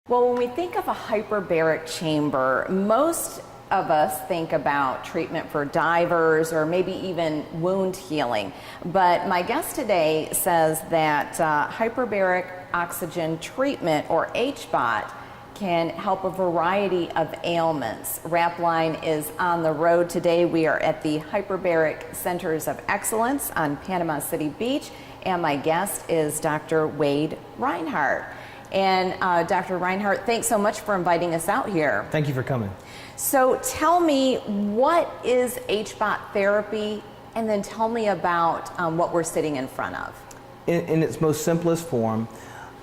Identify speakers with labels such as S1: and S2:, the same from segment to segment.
S1: Well, when we think of a hyperbaric chamber, most of us think about treatment for divers or maybe even wound healing. But my guest today says that hyperbaric oxygen treatment, or HBOT, can help a variety of ailments. Rapline is on the road today. We are at the Hyperbaric Centers of Excellence on Panama City Beach, and my guest is Dr. Wayne Reinhardt. And Dr. Reinhardt, thanks so much for inviting us out here.
S2: Thank you for coming.
S1: So tell me, what is HBOT therapy? And then tell me about what we're sitting in front of.
S2: In its most simplest form,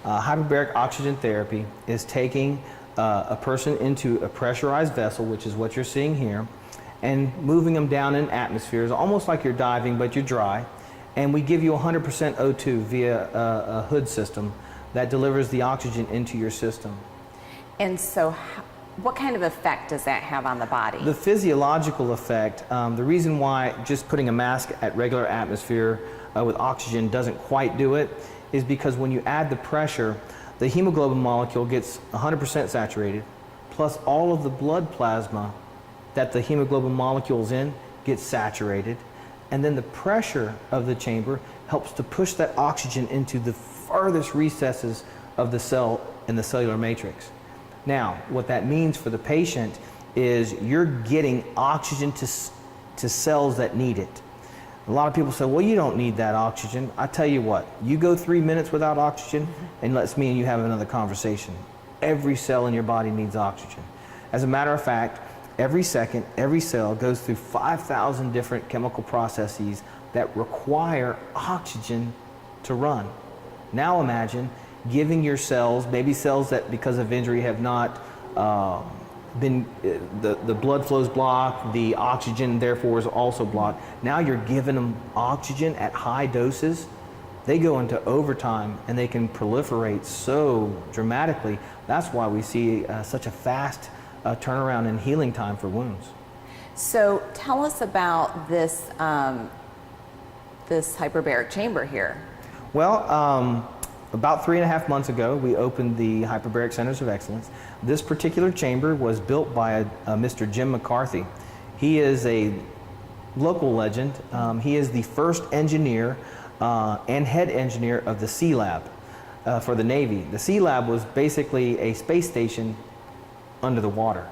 S2: hyperbaric oxygen therapy is taking a person into a pressurized vessel, which is what you're seeing here, and moving them down in atmospheres, almost like you're diving, but you're dry. And we give you 100% O2 via a hood system that delivers the oxygen into your system.
S1: And so what kind of effect does that have on the body?
S2: The physiological effect, the reason why just putting a mask at regular atmosphere with oxygen doesn't quite do it is because when you add the pressure, the hemoglobin molecule gets 100% saturated, plus all of the blood plasma that the hemoglobin molecule is in gets saturated, and then the pressure of the chamber helps to push that oxygen into the farthest recesses of the cell in the cellular matrix. Now, what that means for the patient is you're getting oxygen to cells that need it. A lot of people say, well, you don't need that oxygen. I tell you what, you go 3 minutes without oxygen, and let's me and you have another conversation. Every cell in your body needs oxygen. As a matter of fact, every second, every cell goes through 5,000 different chemical processes that require oxygen to run. Now imagine giving your cells, maybe cells that because of injury have not been, the blood flow's blocked, the oxygen therefore is also blocked. Now you're giving them oxygen at high doses. They go into overtime and they can proliferate so dramatically. That's why we see such a fast turnaround in healing time for wounds.
S1: So tell us about this, this hyperbaric chamber here.
S2: Well, about 3.5 months ago, we opened the Hyperbaric Centers of Excellence. This particular chamber was built by a Mr. Jim McCarthy. He is a local legend. He is the first engineer and head engineer of the Sea Lab for the Navy. The Sea Lab was basically a space station under the water.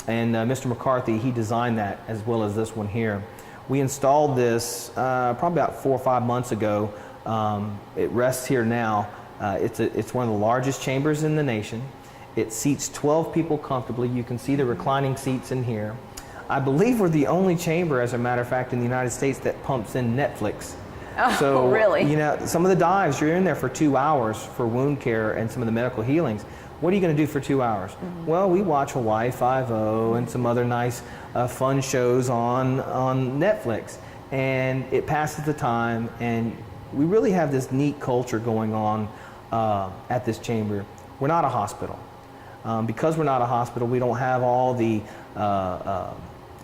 S2: And Mr. McCarthy, he designed that as well as this one here. We installed this probably about 4 or 5 months ago. It rests here now. It's one of the largest chambers in the nation. It seats 12 people comfortably. You can see the reclining seats in here. I believe we're the only chamber, as a matter of fact, in the United States that pumps in Netflix.
S1: Oh,
S2: so,
S1: really?
S2: You know, some of the dives, you're in there for 2 hours for wound care and some of the medical healings. What are you going to do for 2 hours? Mm-hmm. Well, we watch Hawaii Five-0 and some other nice fun shows on Netflix. And it passes the time, and we really have this neat culture going on at this chamber. We're not a hospital. Because we're not a hospital, we don't have all the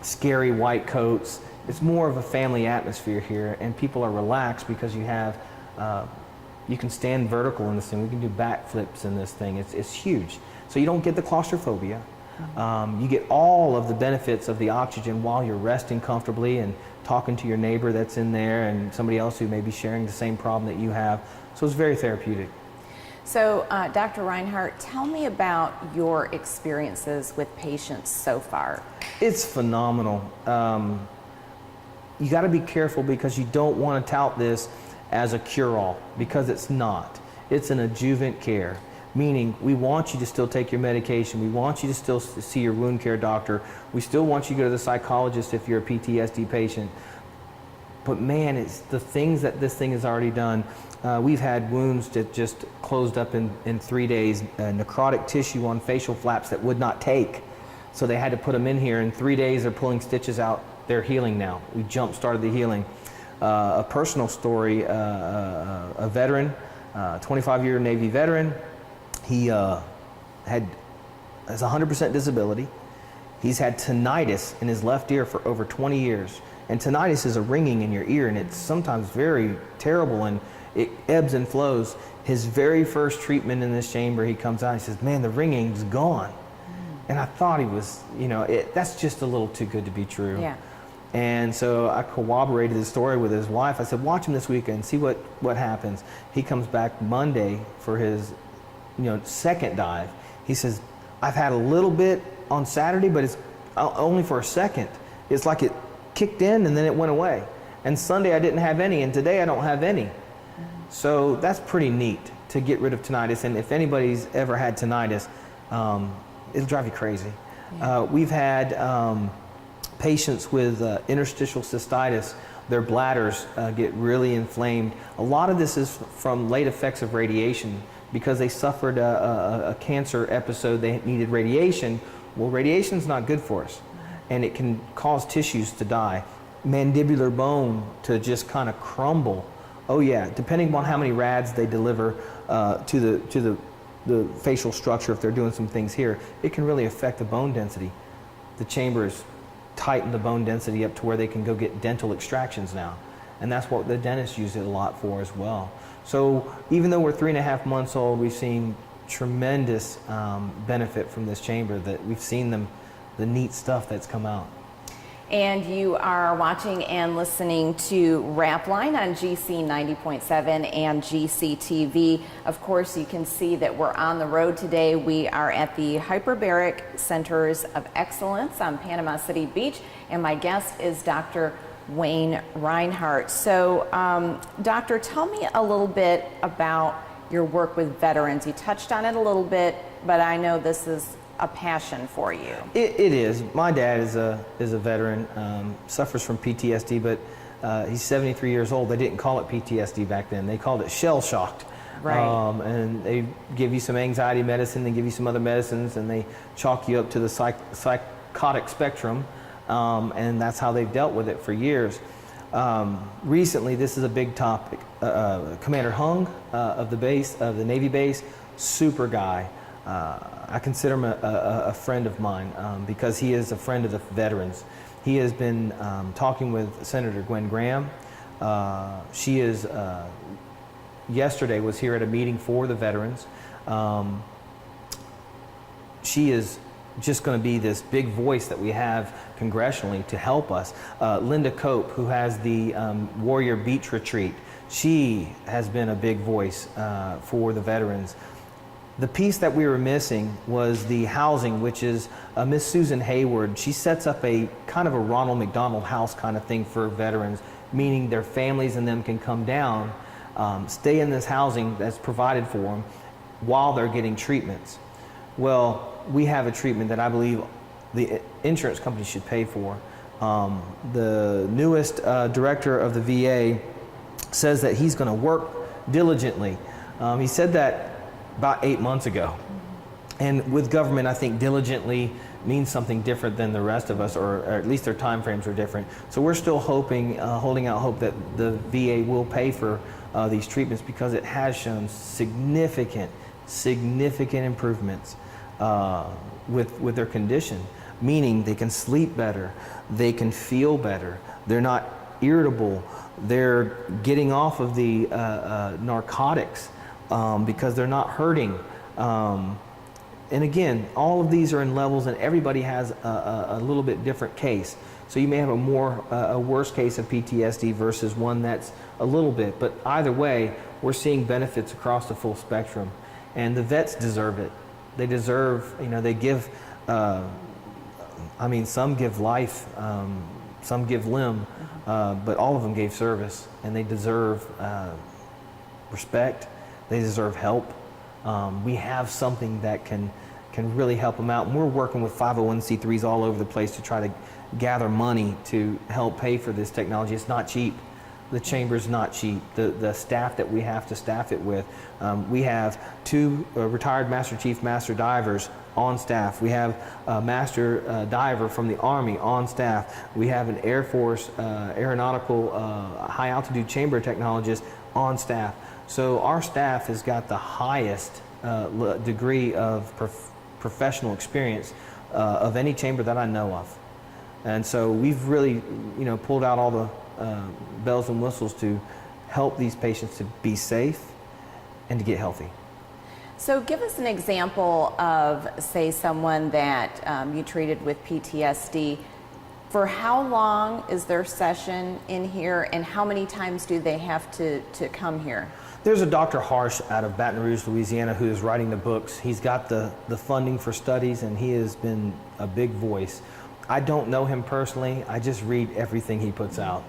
S2: scary white coats. It's more of a family atmosphere here, and people are relaxed because you have, you can stand vertical in this thing. We can do backflips in this thing. It's huge. So you don't get the claustrophobia. You get all of the benefits of the oxygen while you're resting comfortably and talking to your neighbor that's in there and somebody else who may be sharing the same problem that you have. So it's very therapeutic.
S1: So Dr. Reinhardt, tell me about your experiences with patients so far.
S2: It's phenomenal. You got to be careful because you don't want to tout this as a cure-all, because it's not. It's an adjuvant care, meaning we want you to still take your medication. We want you to still see your wound care doctor. We still want you to go to the psychologist if you're a PTSD patient. But man, it's the things that this thing has already done. We've had wounds that just closed up in 3 days, necrotic tissue on facial flaps that would not take. So they had to put them in here. In 3 days, they're pulling stitches out. They're healing now. We jump-started the healing. A personal story, a veteran, 25-year Navy veteran. He has 100% disability. He's had tinnitus in his left ear for over 20 years. And tinnitus is a ringing in your ear, and it's sometimes very terrible, and it ebbs and flows. His very first treatment in this chamber, he comes out and he says, man, the ringing's gone. And I thought he was, that's just a little too good to be true.
S1: Yeah.
S2: And so I corroborated the story with his wife. I said, watch him this weekend, see what happens. He comes back Monday for his, second dive. He says, I've had a little bit on Saturday, but it's only for a second. It's like it kicked in and then it went away. And Sunday I didn't have any, and today I don't have any. So that's pretty neat to get rid of tinnitus. And if anybody's ever had tinnitus, it'll drive you crazy. Yeah. We've had patients with interstitial cystitis. Their bladders get really inflamed. A lot of this is from late effects of radiation because they suffered a cancer episode. They needed radiation. Well, radiation's not good for us, and it can cause tissues to die. Mandibular bone to just kind of crumble. Oh yeah, depending on how many rads they deliver to the facial structure, if they're doing some things here, it can really affect the bone density. The chamber has tightened the bone density up to where they can go get dental extractions now. And that's what the dentists use it a lot for as well. So even though we're 3.5 months old, we've seen tremendous benefit from this chamber, that we've seen the neat stuff that's come out.
S1: And you are watching and listening to Rapline on GC 90.7 and GCTV. Of course, you can see that we're on the road today. We are at the Hyperbaric Centers of Excellence on Panama City Beach, and my guest is Dr. Wayne Reinhardt. So, Doctor, tell me a little bit about your work with veterans. You touched on it a little bit, but I know this is a passion for you.
S2: It is. My dad is a veteran, suffers from PTSD, but he's 73 years old. They didn't call it PTSD back then. They called it shell-shocked.
S1: Right.
S2: And they give you some anxiety medicine, they give you some other medicines, and they chalk you up to the psychotic spectrum, and that's how they've dealt with it for years. Recently, this is a big topic. Commander Hung of the Navy base, super guy. I consider him a friend of mine because he is a friend of the veterans. He has been talking with Senator Gwen Graham. She is, yesterday was here at a meeting for the veterans. She is just going to be this big voice that we have congressionally to help us. Linda Cope, who has the Warrior Beach Retreat, she has been a big voice for the veterans. The piece that we were missing was the housing, which is Miss Susan Hayward. She sets up a kind of a Ronald McDonald House kind of thing for veterans, meaning their families and them can come down, stay in this housing that's provided for them while they're getting treatments. Well, we have a treatment that I believe the insurance company should pay for. The newest director of the VA says that he's going to work diligently. He said that about 8 months ago. And with government, I think diligently means something different than the rest of us, or at least their time frames are different. So we're still hoping, holding out hope that the VA will pay for these treatments, because it has shown significant improvements with their condition, meaning they can sleep better, they can feel better, they're not irritable, they're getting off of the narcotics, because they're not hurting. And again, all of these are in levels, and everybody has a little bit different case. So you may have a worse case of PTSD versus one that's a little bit, but either way, we're seeing benefits across the full spectrum. And the vets deserve it. They deserve, they give, some give life, some give limb, but all of them gave service, and they deserve respect. They deserve help. We have something that can really help them out. And we're working with 501c3s all over the place to try to gather money to help pay for this technology. It's not cheap. The chamber's not cheap. The staff that we have to staff it with. We have 2 retired Master Chief Master Divers on staff. We have a Master Diver from the Army on staff. We have an Air Force aeronautical high altitude chamber technologist on staff. So our staff has got the highest degree of professional experience of any chamber that I know of. And so we've really, pulled out all the bells and whistles to help these patients to be safe and to get healthy.
S1: So give us an example of, say, someone that you treated with PTSD. For how long is their session in here, and how many times do they have to come here?
S2: There's a Dr. Harsh out of Baton Rouge, Louisiana, who is writing the books. He's got the funding for studies, and he has been a big voice. I don't know him personally. I just read everything he puts out.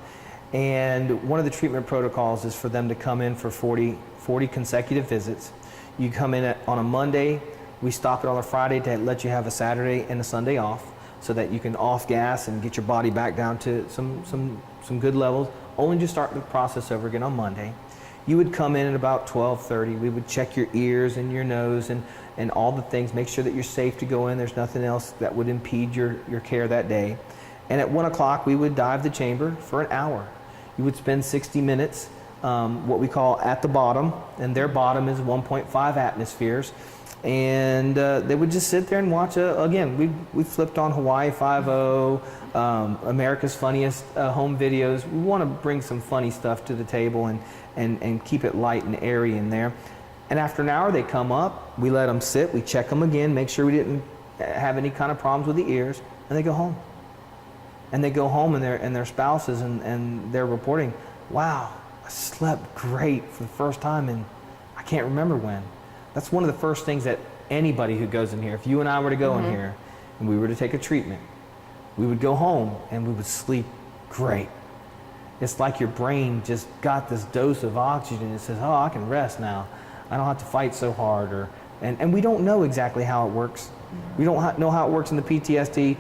S2: And one of the treatment protocols is for them to come in for 40 consecutive visits. You come in on a Monday, we stop it on a Friday to let you have a Saturday and a Sunday off, so that you can off gas and get your body back down to some good levels, only to start the process over again on Monday. You would come in at about 12:30. We would check your ears and your nose and all the things, make sure that you're safe to go in. There's nothing else that would impede your care that day. And at 1 o'clock, we would dive the chamber for an hour. You would spend 60 minutes, what we call at the bottom, and their bottom is 1.5 atmospheres. And they would just sit there and watch. Again, we flipped on Hawaii Five-0, America's Funniest Home Videos. We want to bring some funny stuff to the table and keep it light and airy in there. And after an hour, they come up. We let them sit. We check them again, make sure we didn't have any kind of problems with the ears, and they go home. And they go home, and their spouses and they're reporting, "Wow, I slept great for the first time, and I can't remember when." That's one of the first things that anybody who goes in here, if you and I were to go in here and we were to take a treatment, we would go home and we would sleep great. It's like your brain just got this dose of oxygen. It says, "Oh, I can rest now. I don't have to fight so hard." And we don't know exactly how it works. We don't know how it works in the PTSD.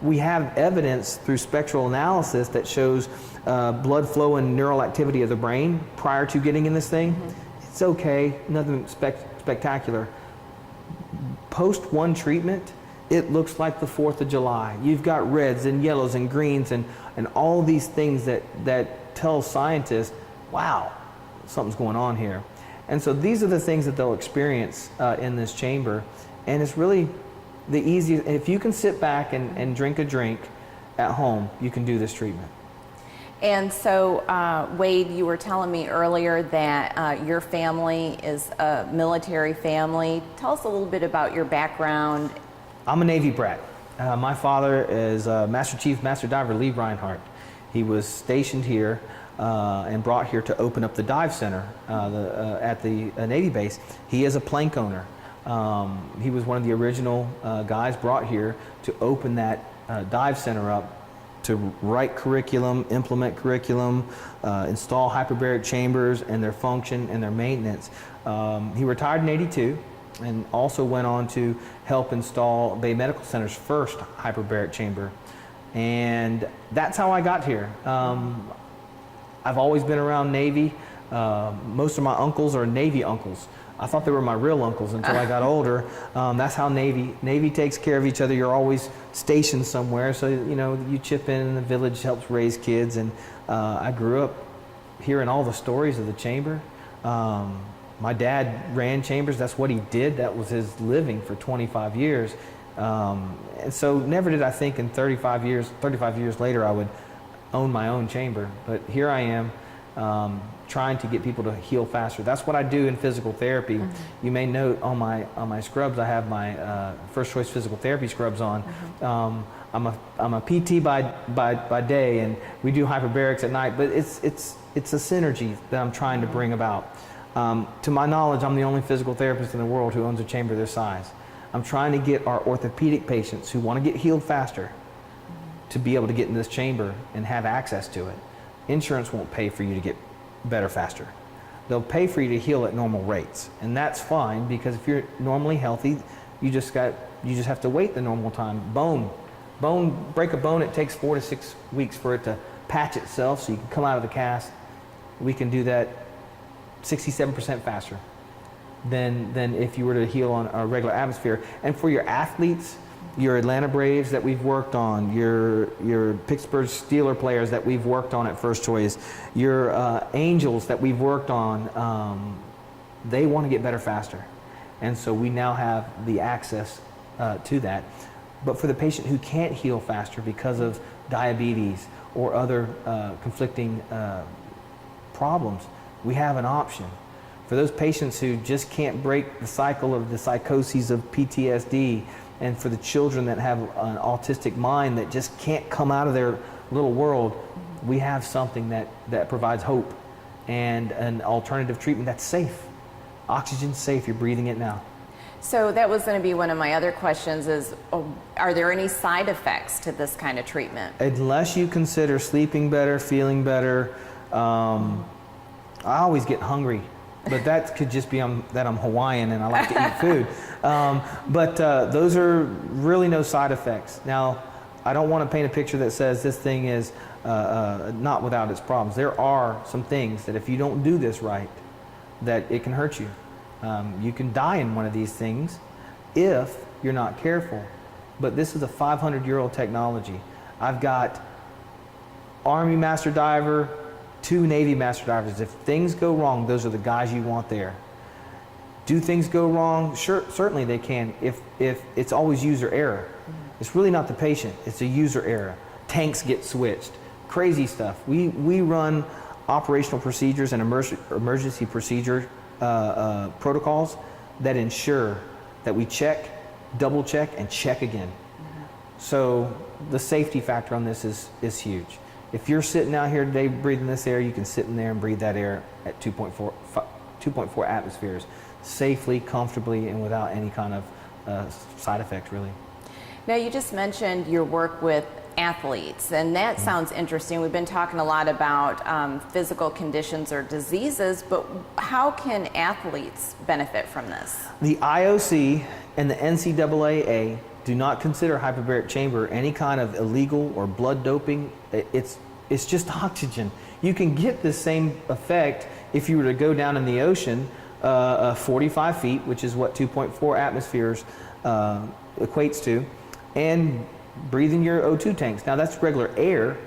S2: We have evidence through spectral analysis that shows blood flow and neural activity of the brain prior to getting in this thing. It's okay, nothing spectacular. Post one treatment, it looks like the 4th of July. You've got reds and yellows and greens and all these things that tell scientists, wow, something's going on here. And so these are the things that they'll experience in this chamber. And it's really the easiest. If you can sit back and drink a drink at home, you can do this treatment.
S1: And so, Wade, you were telling me earlier that your family is a military family. Tell us a little bit about your background.
S2: I'm a Navy brat. My father is Master Chief Master Diver Wayne Reinhardt. He was stationed here and brought here to open up the dive center at the Navy base. He is a plank owner. He was one of the original guys brought here to open that dive center up, to write curriculum, implement curriculum, install hyperbaric chambers and their function and their maintenance. He retired in '82 and also went on to help install Bay Medical Center's first hyperbaric chamber. And that's how I got here. I've always been around Navy. Most of my uncles are Navy uncles. I thought they were my real uncles until I got older. That's how Navy takes care of each other. You're always stationed somewhere, so you chip in and the village helps raise kids. And I grew up hearing all the stories of the chamber. My dad ran chambers. That's what he did. That was his living for 25 years. And so never did I think in 35 years later I would own my own chamber. But here I am. Trying to get people to heal faster. That's what I do in physical therapy. You may note on my scrubs, I have my first choice physical therapy scrubs on. I'm a PT by day, and we do hyperbarics at night. But it's a synergy that I'm trying to bring about. To my knowledge, I'm the only physical therapist in the world who owns a chamber this size. I'm trying to get our orthopedic patients who want to get healed faster to be able to get in this chamber and have access to it. Insurance won't pay for you to get better faster. They'll pay for you to heal at normal rates, and that's fine, because if you're normally healthy, you just have to wait the normal time. Break a bone, it takes 4 to 6 weeks for it to patch itself so you can come out of the cast. We can do that 67% faster than if you were to heal on a regular atmosphere. And for your athletes, your Atlanta Braves that we've worked on, your Pittsburgh Steelers players that we've worked on at First Choice, your Angels that we've worked on, they want to get better faster. And so we now have the access to that. But for the patient who can't heal faster because of diabetes or other conflicting problems, we have an option. For those patients who just can't break the cycle of the psychoses of PTSD, and for the children that have an autistic mind that just can't come out of their little world, we have something that provides hope and an alternative treatment that's safe. Oxygen's safe, you're breathing it now.
S1: So that was going to be one of my other questions is, are there any side effects to this kind of treatment?
S2: Unless you consider sleeping better, feeling better, I always get hungry. But that could just be that I'm Hawaiian and I like to eat food. But those are really no side effects. Now, I don't want to paint a picture that says this thing is not without its problems. There are some things that if you don't do this right, that it can hurt you. You can die in one of these things if you're not careful. But this is a 500-year-old technology. I've got Army Master Diver, 2 Navy Master Divers. If things go wrong, those are the guys you want there. Do things go wrong? Sure, certainly they can. If it's always user error. It's really not the patient, it's a user error. Tanks get switched, crazy stuff. We run operational procedures and emergency procedure protocols that ensure that we check, double check, and check again. So the safety factor on this is huge. If you're sitting out here today breathing this air, you can sit in there and breathe that air at 2.4 atmospheres safely, comfortably, and without any kind of side effects, really.
S1: Now, you just mentioned your work with athletes, and that sounds interesting. We've been talking a lot about physical conditions or diseases, but how can athletes benefit from this?
S2: The IOC and the NCAA do not consider hyperbaric chamber any kind of illegal or blood doping. It's just oxygen. You can get the same effect if you were to go down in the ocean 45 feet, which is what 2.4 atmospheres equates to, and breathing your O2 tanks. Now that's regular air.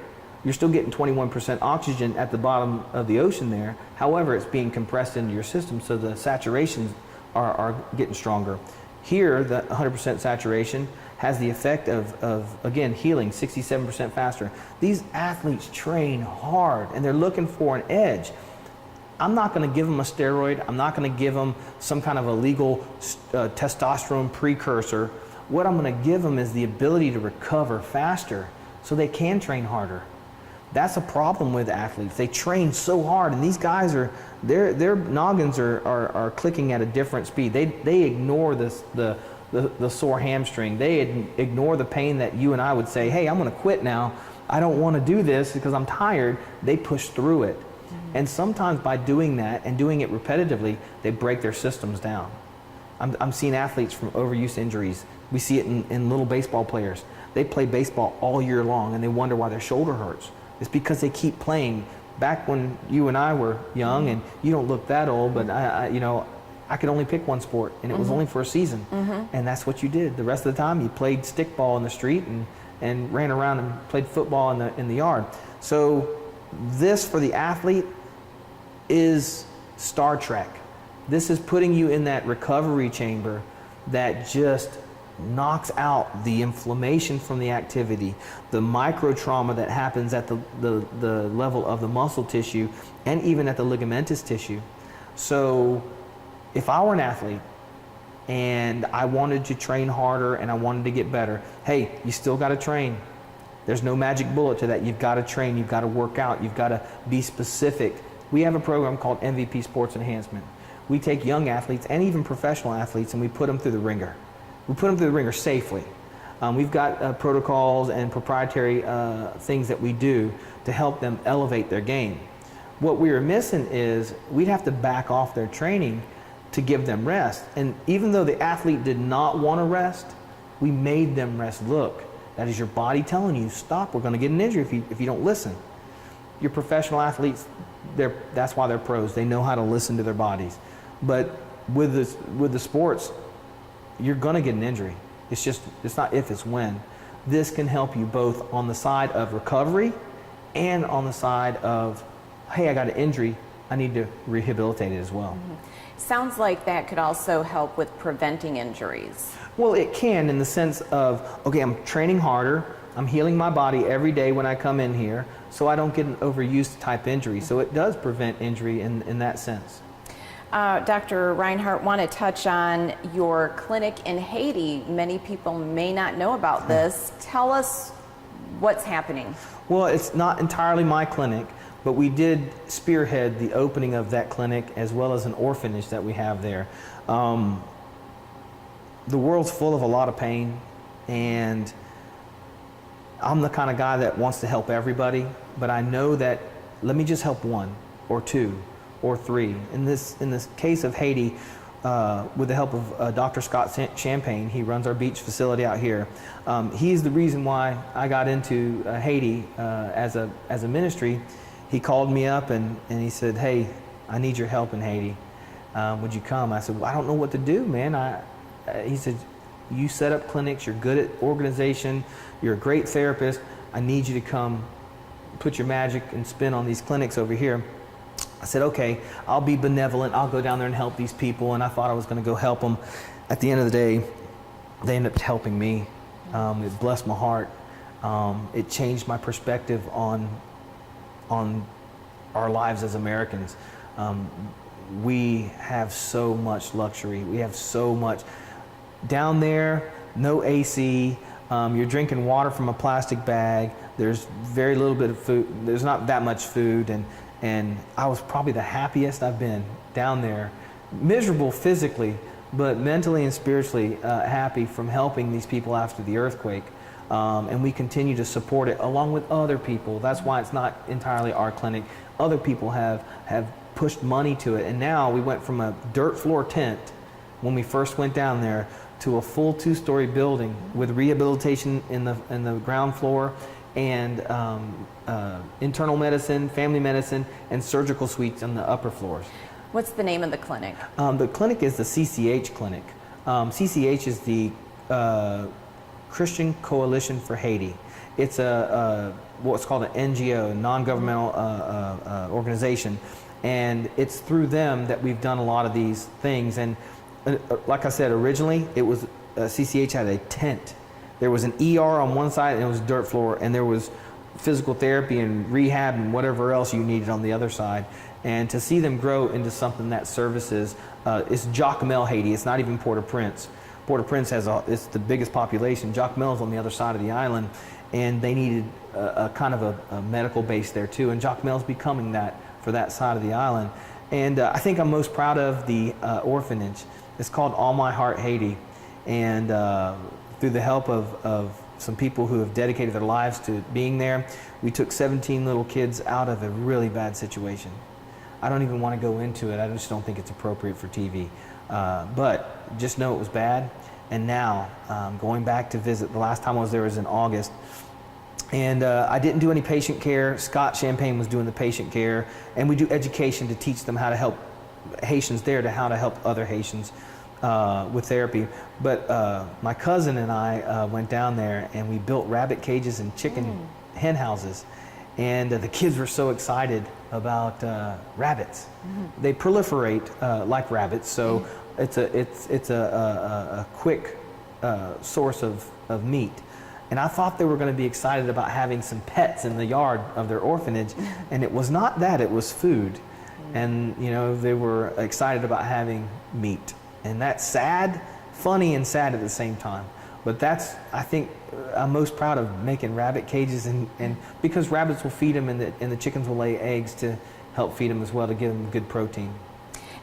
S2: You're still getting 21% oxygen at the bottom of the ocean there. However, it's being compressed into your system, so the saturations are getting stronger. Here, the 100% saturation has the effect of again, healing 67% faster. These athletes train hard and they're looking for an edge. I'm not going to give them a steroid. I'm not going to give them some kind of illegal testosterone precursor. What I'm going to give them is the ability to recover faster so they can train harder. That's a problem with athletes. They train so hard, and these guys their noggins are clicking at a different speed. They ignore the sore hamstring. They ignore the pain that you and I would say, hey, I'm going to quit now. I don't want to do this because I'm tired. They push through it. And sometimes by doing that and doing it repetitively, they break their systems down. I'm seeing athletes from overuse injuries. We see it in little baseball players. They play baseball all year long and they wonder why their shoulder hurts. It's because they keep playing. Back when you and I were young, and you don't look that old, but I could only pick one sport, and it was only for a season. And that's what you did. The rest of the time you played stickball in the street and ran around and played football in the yard. So this for the athlete is Star Trek. This is putting you in that recovery chamber that just knocks out the inflammation from the activity, the micro trauma that happens at the level of the muscle tissue and even at the ligamentous tissue. So if I were an athlete and I wanted to train harder and I wanted to get better, hey, you still got to train. There's no magic bullet to that. You've got to train, you've got to work out, you've got to be specific. We have a program called MVP Sports Enhancement. We take young athletes and even professional athletes and we put them through the ringer. We put them through the ringer safely. We've got protocols and proprietary things that we do to help them elevate their game. What we are missing is we'd have to back off their training to give them rest. And even though the athlete did not want to rest, we made them rest. Look, that is your body telling you, stop, we're going to get an injury if you don't listen. Your professional athletes, that's why they're pros. They know how to listen to their bodies. But with the sports, you're going to get an injury. It's not if, it's when. This can help you both on the side of recovery and on the side of, hey, I got an injury, I need to rehabilitate it as well.
S1: Sounds like that could also help with preventing injuries.
S2: Well, it can, in the sense of, okay, I'm training harder, I'm healing my body every day when I come in here, so I don't get an overuse type injury. So it does prevent injury in that sense.
S1: Dr. Reinhardt, want to touch on your clinic in Haiti. Many people may not know about this. Tell us what's happening.
S2: Well, it's not entirely my clinic, but we did spearhead the opening of that clinic as well as an orphanage that we have there. The world's full of a lot of pain, and I'm the kind of guy that wants to help everybody, but I know that let me just help one or two or three. In this case of Haiti, with the help of Dr. Scott Champagne, he runs our beach facility out here. He's the reason why I got into Haiti as a ministry. He called me up and he said, "Hey, I need your help in Haiti. Would you come?" I said, "Well, I don't know what to do, man." He said, "You set up clinics, you're good at organization, you're a great therapist. I need you to come put your magic and spin on these clinics over here." I said, "Okay, I'll be benevolent. I'll go down there and help these people." And I thought I was going to go help them. At the end of the day, they ended up helping me. It blessed my heart. It changed my perspective on our lives as Americans. We have so much luxury. We have so much. Down there, no AC. You're drinking water from a plastic bag. There's very little bit of food. There's not that much food. And I was probably the happiest I've been down there. Miserable physically, but mentally and spiritually happy from helping these people after the earthquake. And we continue to support it along with other people. That's why it's not entirely our clinic. Other people have pushed money to it. And now we went from a dirt floor tent when we first went down there to a full 2-story building with rehabilitation in the ground floor and internal medicine, family medicine, and surgical suites on the upper floors.
S1: What's the name of the clinic?
S2: The clinic is the CCH clinic. CCH is the Christian Coalition for Haiti. It's what's called an NGO, non-governmental organization, and it's through them that we've done a lot of these things. And like I said, originally it was CCH had a tent. There was an ER on one side and it was dirt floor, and there was physical therapy and rehab and whatever else you needed on the other side. And to see them grow into something that services, it's Jacmel, Haiti. It's not even Port-au-Prince. Port-au-Prince it's the biggest population. Jacmel is on the other side of the island, and they needed a kind of a medical base there too. And Jacmel is becoming that for that side of the island. And I think I'm most proud of the orphanage. It's called All My Heart Haiti, and through the help of some people who have dedicated their lives to being there, we took 17 little kids out of a really bad situation. I don't even want to go into it. I just don't think it's appropriate for TV. But just know it was bad. And now, going back to visit, the last time I was there was in August. And I didn't do any patient care. Scott Champagne was doing the patient care. And we do education to teach them how to help Haitians there, to how to help other Haitians with therapy. But my cousin and I went down there and we built rabbit cages and chicken hen houses. And the kids were so excited about rabbits. They proliferate like rabbits, so it's a quick source of meat. And I thought they were going to be excited about having some pets in the yard of their orphanage, and it was not that, it was food. And you know, they were excited about having meat. And that's sad, funny and sad at the same time. But that's, I think, I'm most proud of making rabbit cages, and because rabbits will feed them and the chickens will lay eggs to help feed them as well, to give them good protein.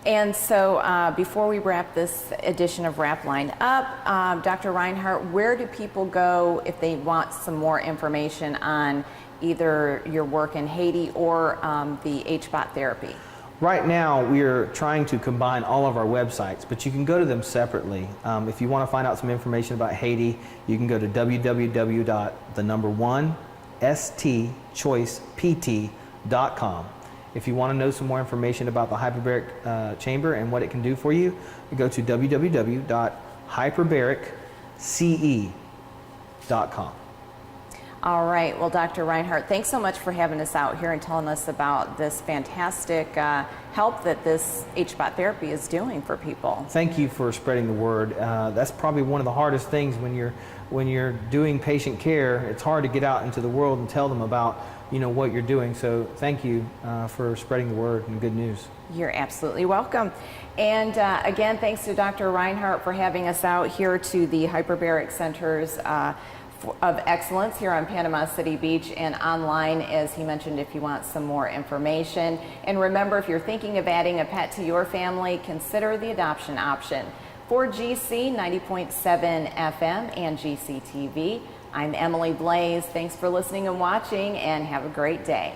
S1: And so before we wrap this edition of Rapline up, Dr. Reinhardt, where do people go if they want some more information on either your work in Haiti or the HBOT therapy?
S2: Right now, we're trying to combine all of our websites, but you can go to them separately. If you want to find out some information about Haiti, you can go to www.stchoicept.com. If you want to know some more information about the Hyperbaric Chamber and what it can do for you, you go to www.hyperbaric.ce.com.
S1: All right. Well, Dr. Reinhardt, thanks so much for having us out here and telling us about this fantastic help that this HBOT therapy is doing for people.
S2: Thank you for spreading the word. That's probably one of the hardest things when you're doing patient care. It's hard to get out into the world and tell them about what you're doing. So thank you for spreading the word and good news.
S1: You're absolutely welcome. And again, thanks to Dr. Reinhardt for having us out here to the Hyperbaric Centers of Excellence here on Panama City Beach and online, as he mentioned, if you want some more information. And remember, if you're thinking of adding a pet to your family, consider the adoption option. For GC 90.7 FM and GCTV, I'm Emily Balazs. Thanks for listening and watching, and have a great day.